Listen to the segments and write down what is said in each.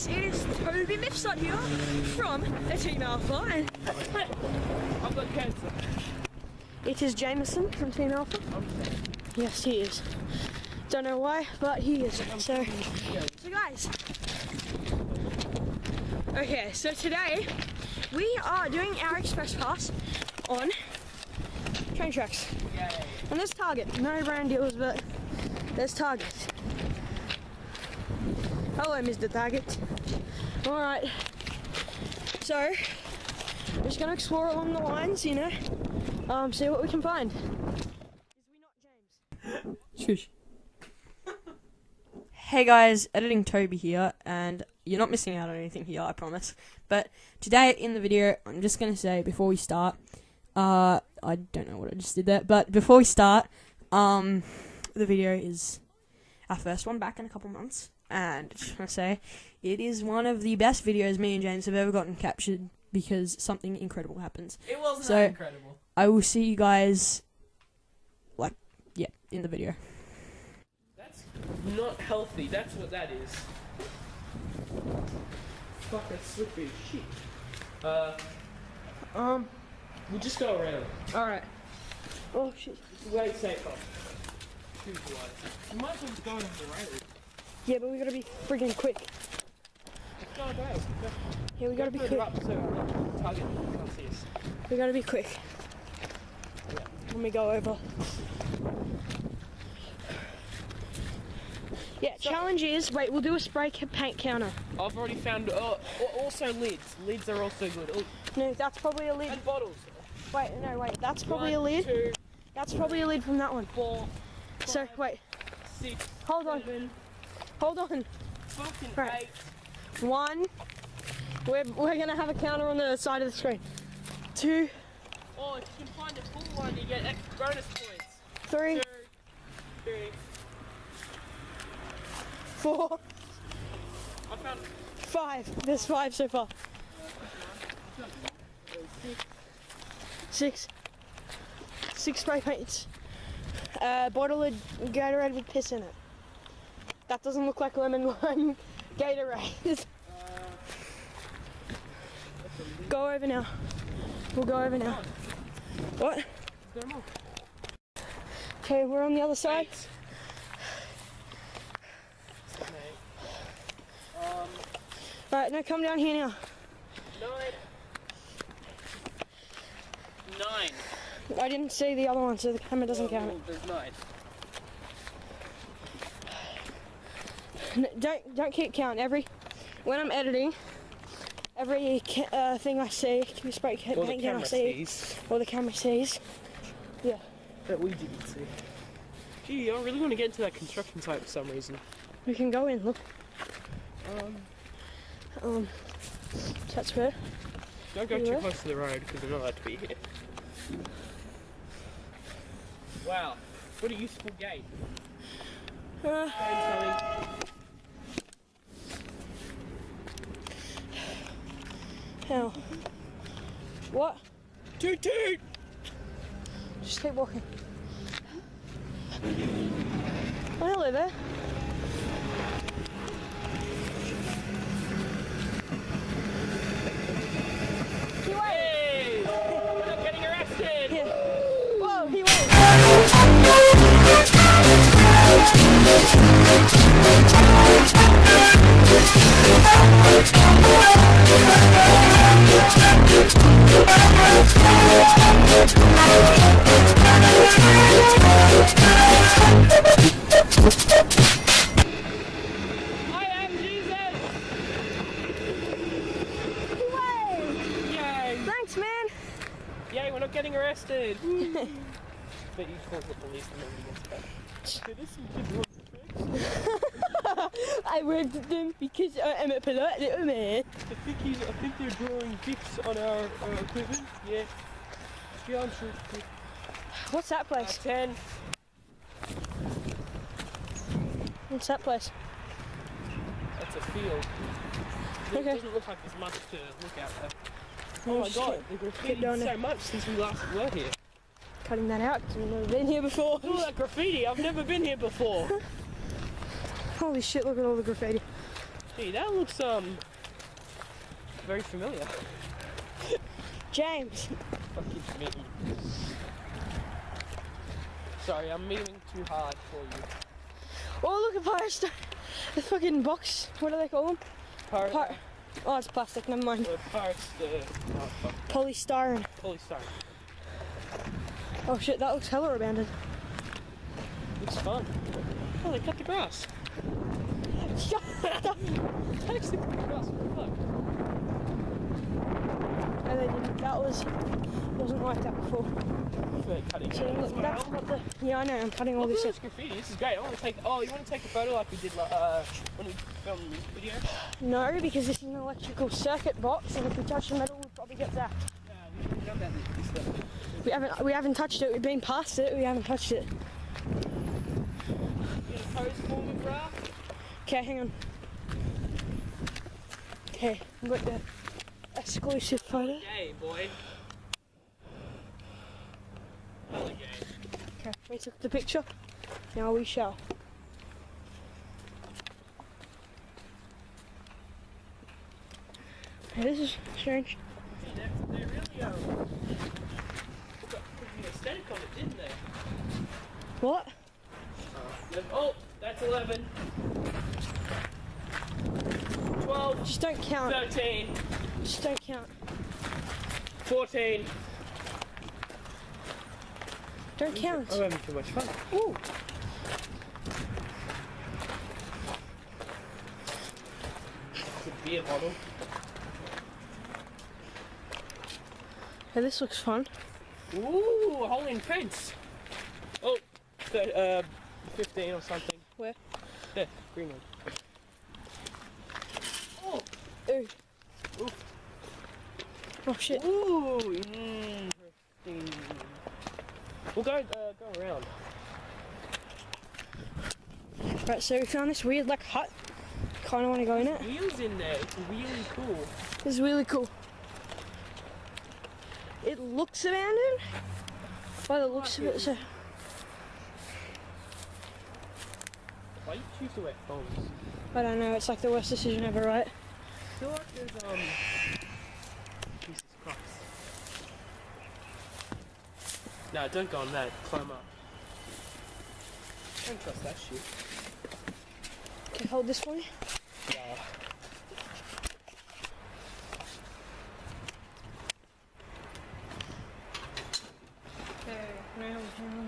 it is Toby Mifsot here from Team Alpha, and I've got cancer. it is Jameson from Team Alpha. Yes, he is. Don't know why, but he is. So guys, okay, so today we are doing our express pass on train tracks. Yay. And there's Target. No brand deals, but there's Target. Hello, Mr. Target. Alright. So, we're just gonna explore along the lines, you know. See what we can find. Is we not James? Shush. Hey guys, editing Toby here, and you're not missing out on anything here, I promise. But today in the video, I'm just gonna say before we start, I don't know what I just did there, but before we start, the video is our first one back in a couple months, and I just want to say it is one of the best videos me and James have ever gotten captured because something incredible happens. It wasn't So, that incredible. I will see you guys, in the video. That's not healthy. That's what that is. Fuck, that's slippery as shit. We'll just go around. Alright. Oh shit. It's way safer. Shoes-wise. You might as well just go over the road. Yeah, but we gotta be friggin' quick. Go around. Yeah, we gotta be quick. Up so Target can't see us. We gotta be quick. Yeah. When we go over. Yeah, challenge is, wait, we'll do a spray paint counter. I've already found, also lids. Lids are also good. Oh, No, that's probably a lid. and bottles. Wait, no, wait, that's probably a 1, lid. 2, That's probably a lid from that one. 4, So, wait, 6, hold on. 7, Hold on. fucking Right. 8. 1. We're gonna have a counter on the side of the screen. 2, Oh, if you can find a full one, you get bonus points. 3, 2, 3. 4, I found 5. There's 5 so far. 6. 6 spray paints. Bottle of Gatorade with piss in it. That doesn't look like lemon lime Gatorade. Go over now. We'll go over now. What? Okay, we're on the other side. 8. Right, now come down here now. 9. I didn't see the other one, so the camera doesn't count it. There's 9. Don't keep count. When I'm editing, every thing I see, spray paint can I see, or the camera sees. Yeah. That we didn't see. Gee, I really want to get into that construction site for some reason. We can go in. Look. That's where. Don't go too close to the road because we're not allowed to be here. Wow, what a useful gate. Train's coming. How? What? Toot toot! Just keep walking. Oh, hello there. He waved. Hey! We're not getting arrested! Yeah. Whoa, he waved. I am Jesus! He waved. Yay! Thanks, man. Yay, we're not getting arrested! But you call the police and nobody gets back. So there's some kids on the tracks. I waved at them because I am a polite little man. I think they're drawing pics on our equipment. Yeah. Yeah, I'm sure it's good. What's that place? 10. What's that place? That's a field. It Okay. doesn't look like there's much to look out there. Oh, Oh my god, shit. the Keep graffiti going so there. much since we last were here. Cutting that out because we've never been here before. Look at that graffiti, I've never been here before. Holy shit, look at all the graffiti. Gee, that looks very familiar. James. Fucking me. Sorry, I'm moving too hard for you. Oh, look at Pirate. The fucking box. What do they call them? Pirate. Oh, it's plastic. Never mind. Pirates. Oh, fuck. Polystyrene. Polystyrene. Oh shit, that looks hella abandoned. Looks fun. Oh, they cut the grass. Shut up. They actually cut the grass. What No, they didn't. That wasn't like that before. the fuck? Cutting. So look, that's what the. Yeah, I know. I'm cutting all Look this. at this graffiti. This is great. I want to take. Oh, you want to take a photo like we did when we filmed the music video? No, because this is an electrical circuit box, and if we touch the metal, we'll probably get zapped. We've done that with this stuff. We haven't touched it. We've been past it. We haven't touched it. You gonna pose for me, brah? Okay, hang on. Okay, I've got the exclusive photo. Gay, boy. Hella gay. Okay, we took the picture. Now we shall. Okay, this is strange. They really put an aesthetic on it, didn't they? What? Oh, that's 11. 12. Just don't count. 13. Just don't count. 14. Don't count. I'm having too much fun. Ooh. It's a beer bottle. Okay, this looks fun. Ooh, a hole in fence. Oh, 15 or something. Where? There, green one. Oh, Ooh. Ooh. Oh shit. Ooh, interesting. We'll go around. Right, so we found this weird like hut. Kind of want to go in it. Wheels in there. It's really cool. This is really cool. It looks abandoned. By the looks of it, so. Why do you choose to wear phones? I don't know. It's like the worst decision ever, right? I feel like there's Jesus Christ. No, don't go on that. Climb up. Don't trust that shit. Okay, hold this for me.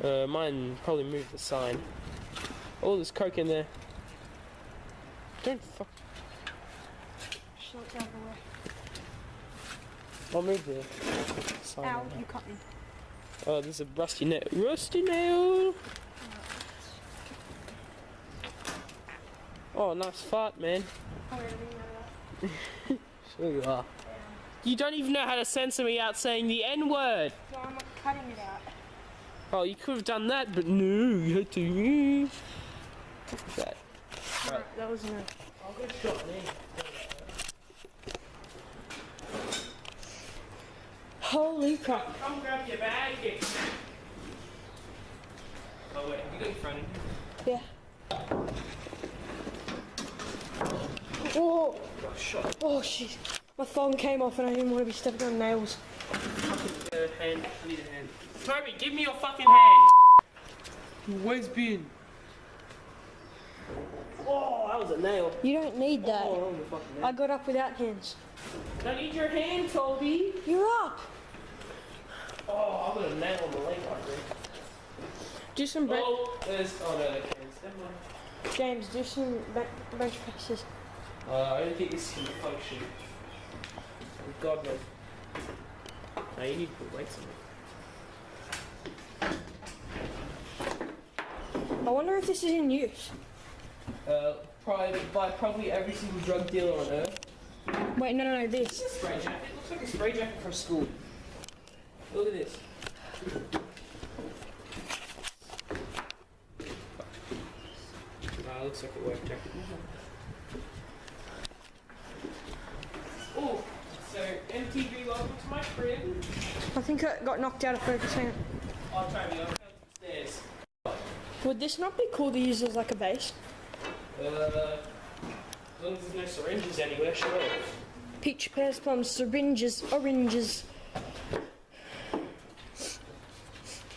Yeah. Mine probably moved the sign. Oh, there's coke in there. Don't fuck. Shut down the way. I'll move the sign. Ow, in you cut me. Oh, there's a rusty nail. Rusty nail! Oh, nice fart, man. Oh, wait, I didn't know that. Sure you are. You don't even know how to censor me out saying the N-word! No, I'm not cutting it out. Oh, you could have done that, but no, you had to. That. Right, that was no. I'll go shot me. Holy crap. Come grab your bag. Oh wait, have you got your phone in here? Yeah. Oh, Got shot. oh shit. My phone came off and I didn't want to be stepping on nails. Fucking hand. I need a hand. Toby, give me your fucking hand. Where's been? Oh, that was a nail. You don't need that. Oh, that was a fucking nail. I got up without hands. I need your hand, Toby. You're up. Oh, I got a nail on the leg right there. Do some bench. Oh, there's. Oh no, they can't. Never mind. James, do some bench presses. I don't think this can function. God knows. No, you need to put weights on it. I wonder if this is in use. Probably every single drug dealer on earth. Wait, no, this. Spray jacket. It looks like a spray jacket from school. Look at this. Looks like a work jacket. Oh, so MTV, welcome to my crib. I think it got knocked out of focus. Hang on. I'll try to go upstairs. Would this not be cool to use as like a base? As long as there's no syringes anywhere, sure. Peach, pears, plums, syringes, oranges.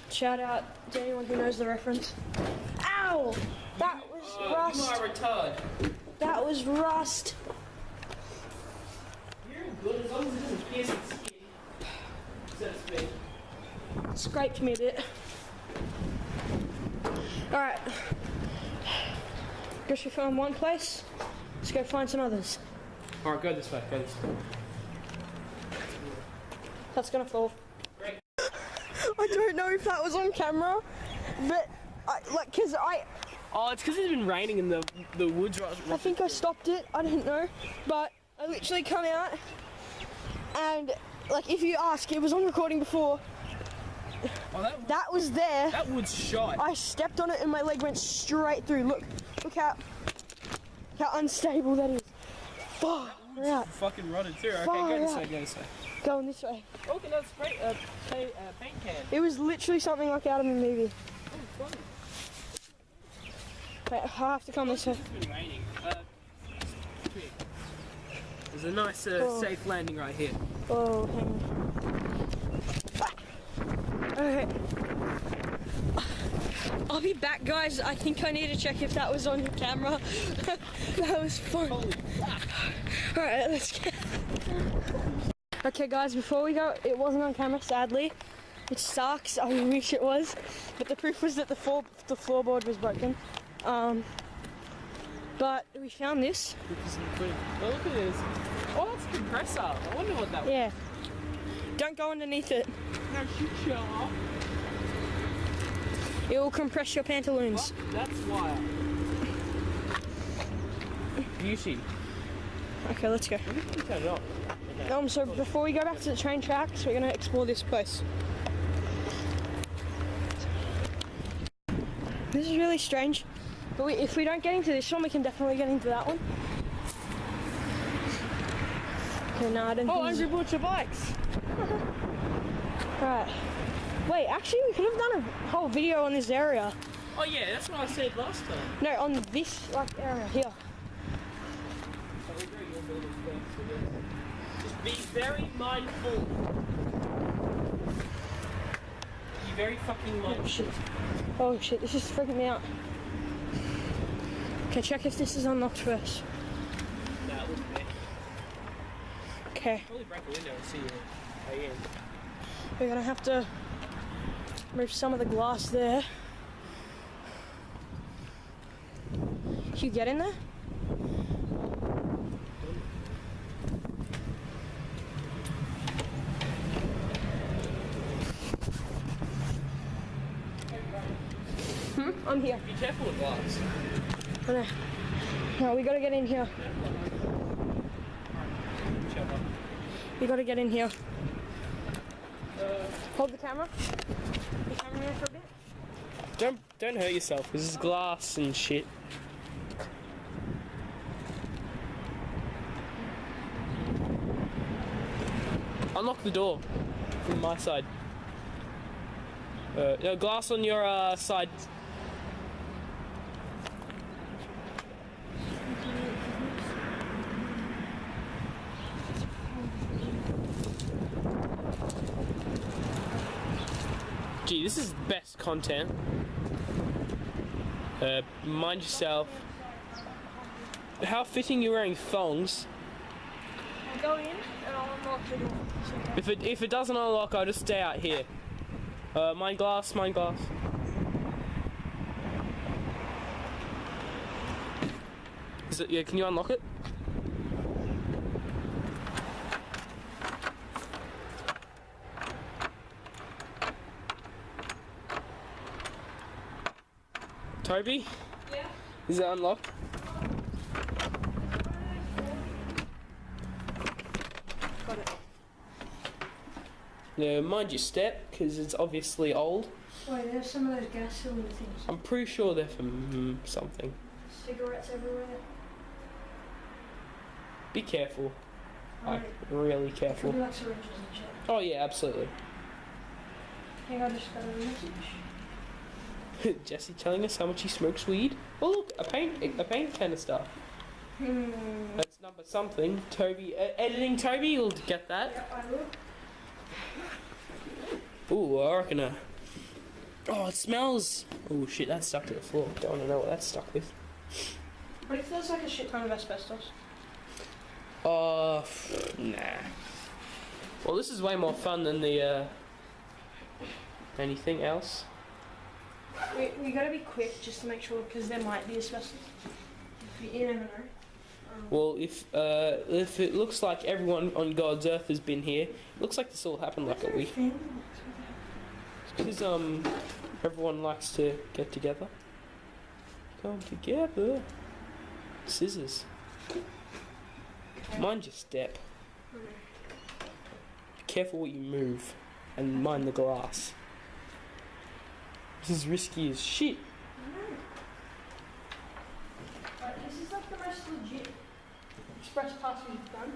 Shout out to anyone who knows the reference. Ow! That was rust. You are a retard. That was rust. You're good as long as it doesn't pierce the skin. So to speak. Scraped me a bit. Alright. Guess we found one place. Let's go find some others. Alright, go this way, go this way. That's gonna fall. Great. I don't know if that was on camera, but cause Oh, it's because it's been raining in the woods right. I think I stopped it. I don't know, but I literally come out, and like if you ask, it was on recording before. Oh, That was there. that wood's shot. I stepped on it and my leg went straight through. Look how unstable that is. Fuck. Right. Fucking rotted too. Okay, Far go this out. way, go this way. Going this way. Oh, look at that spray, paint can. It was literally something like out of a movie. Oh, funny. Wait, I have to come this way. It's been raining. Quick. There's a nice, Oh. safe landing right here. Oh, hang on. Okay. I'll be back, guys. I think I need to check if that was on camera. That was fun. Holy fuck. Alright, let's get. Okay, guys, before we go, it wasn't on camera, sadly. It sucks. I wish it was. But the proof was that the floorboard was broken. But we found this. Oh, look at this. Oh, that's a compressor. I wonder what that was. Yeah. Don't go underneath it. No, shoot you off. It will compress your pantaloons. What? That's wire. Beauty. Okay, let's go. What did you turn it off? Okay. So before we go back to the train tracks, we're gonna explore this place. This is really strange, but if we don't get into this one, we can definitely get into that one. Okay, no, I don't Oh, think Angry Butcher bikes. Right. Wait, actually, we could have done a whole video on this area. Oh yeah, that's what I said last time. No, on this area here. Just be very mindful. Be very fucking mindful. Oh shit, this is freaking me out. Okay, check if this is unlocked first. Nah, it wouldn't be. Okay, Probably break a window and see your way in. we're gonna have to remove some of the glass there. Can you get in there? I'm here. Be careful with glass. Okay. No, we gotta get in here. We gotta get in here. Hold the camera. The camera there for a bit. Don't hurt yourself. This is glass and shit. Unlock the door from my side. No, glass on your side. Gee, this is best content. Mind yourself. How fitting you're wearing thongs. I'll go in and I'll unlock the door. If it doesn't unlock, I'll just stay out here. Mind glass, mind glass. Is it, yeah, can you unlock it? Toby? Yeah. Is it unlocked? Got it. Yeah, mind your step, because it's obviously old. Wait, there's some of those gas cylinder things. I'm pretty sure they're from something. Cigarettes everywhere. Be careful. Right. Like, really Could careful. be like syringes and shit. Oh yeah, absolutely. I think I just got a message. Jesse telling us how much he smokes weed. Oh look, a paint canister. That's number something. Toby, editing Toby, you'll get that. Yeah, I will. Ooh, I reckon oh, it smells. Oh shit, that's stuck to the floor. Don't want to know what that's stuck with. But it feels like a shit ton of asbestos. Nah. Well, this is way more fun than the, anything else. We gotta be quick just to make sure, because there might be asbestos. You never know. Well, if it looks like everyone on God's earth has been here, it looks like this all happened like a week. Because everyone likes to get together. Come together. Scissors. Mind your step. Be careful what you move, and mind the glass. This is risky as shit. This is like the most legit express pass we've done.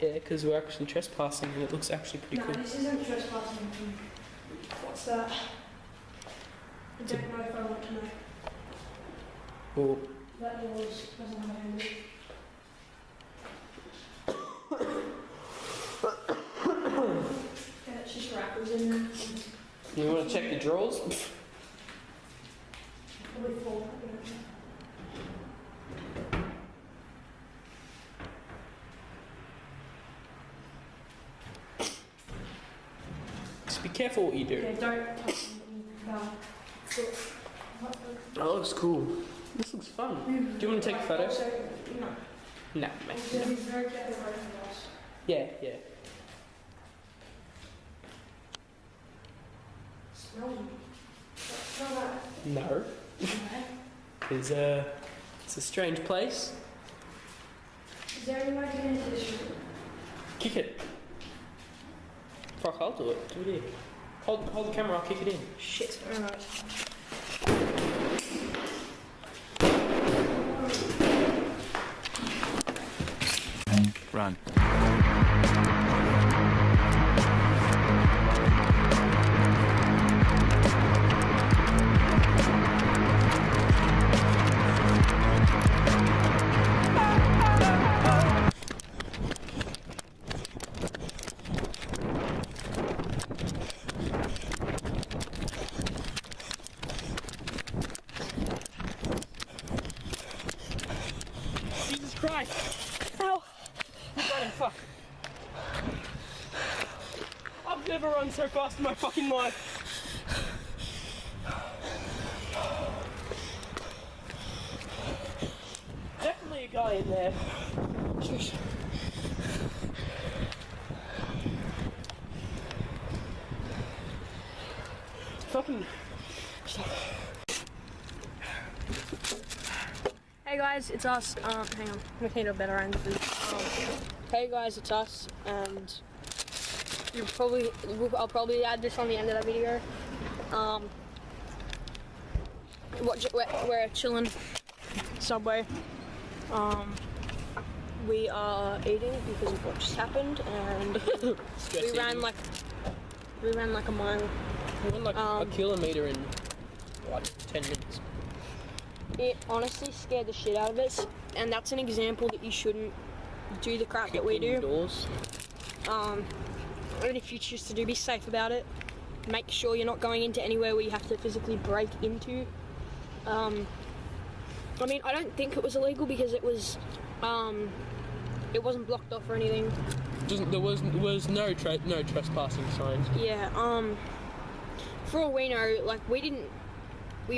Yeah, because we're actually trespassing, and it looks actually pretty No, cool. this isn't trespassing. What's that? I don't know if I want to know. Well, That doors doesn't have a handle. Yeah, it's just wrappers in there. you want to check the drawers? Probably full. Just be careful what you do. Yeah, don't touch anything. That looks cool. This looks fun. Do you want to take a photo? Also, no. Nah, mate. We're going to be very careful with everything else. Yeah, yeah. Smell them. Smell that. No. Okay. It's a strange place. Is there any way to get into this room? Kick it. Fuck, I'll do it. Do it here. Hold the camera, I'll kick it in. Shit. Alright. Run. Jesus Christ! Ow! Running, fuck. I've never run so fast in my fucking life. Definitely a guy in there. Fucking. Hey guys, it's us. Hang on, we need a better angle. Hey guys, it's us, and I'll probably add this on the end of the video. We're chilling Subway. We are eating because of what just happened, and we ran like a mile. We went like a kilometre in like 10 minutes. It honestly scared the shit out of us, and that's an example that you shouldn't do the crap that we do. Indoors. And if you choose to do, be safe about it. Make sure you're not going into anywhere where you have to physically break into. I mean, I don't think it was illegal because it wasn't blocked off or anything. There was no trespassing signs. Yeah. For all we know, like we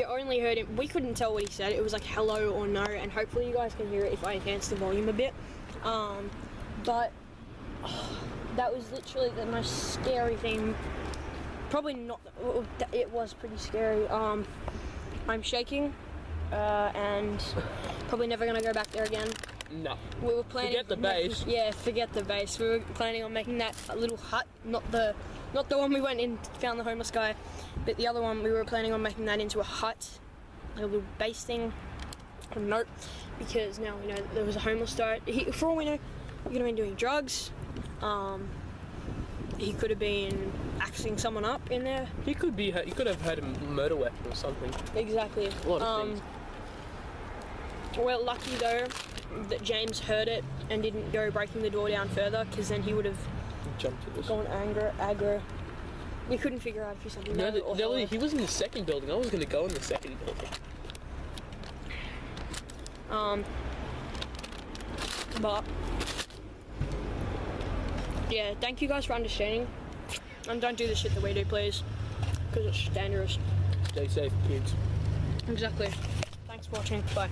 only heard him. We couldn't tell what he said. It was like hello or no, and hopefully you guys can hear it if I enhance the volume a bit. But that was literally the most scary thing. Probably not. It was pretty scary. I'm shaking, and probably never gonna go back there again. No. We were planning. Forget the base. Yeah, forget the base. We were planning on making that a little hut, not the one we went and found the homeless guy, but the other one. We were planning on making that into a hut, like a little base thing. Nope, because now we know that there was a homeless guy. For all we know, he could have been doing drugs. He could have been axing someone up in there. He could have had a murder weapon or something. Exactly. A lot of things. We're lucky though that James heard it and didn't go breaking the door down further, because then he would have Jumped to this. gone aggro. We couldn't figure out if he said No, no or hello. he was in the second building. I was going to go in the second building. But yeah, thank you guys for understanding, and don't do the shit that we do, please, because it's dangerous. Stay safe, kids. Exactly. Thanks for watching. Bye.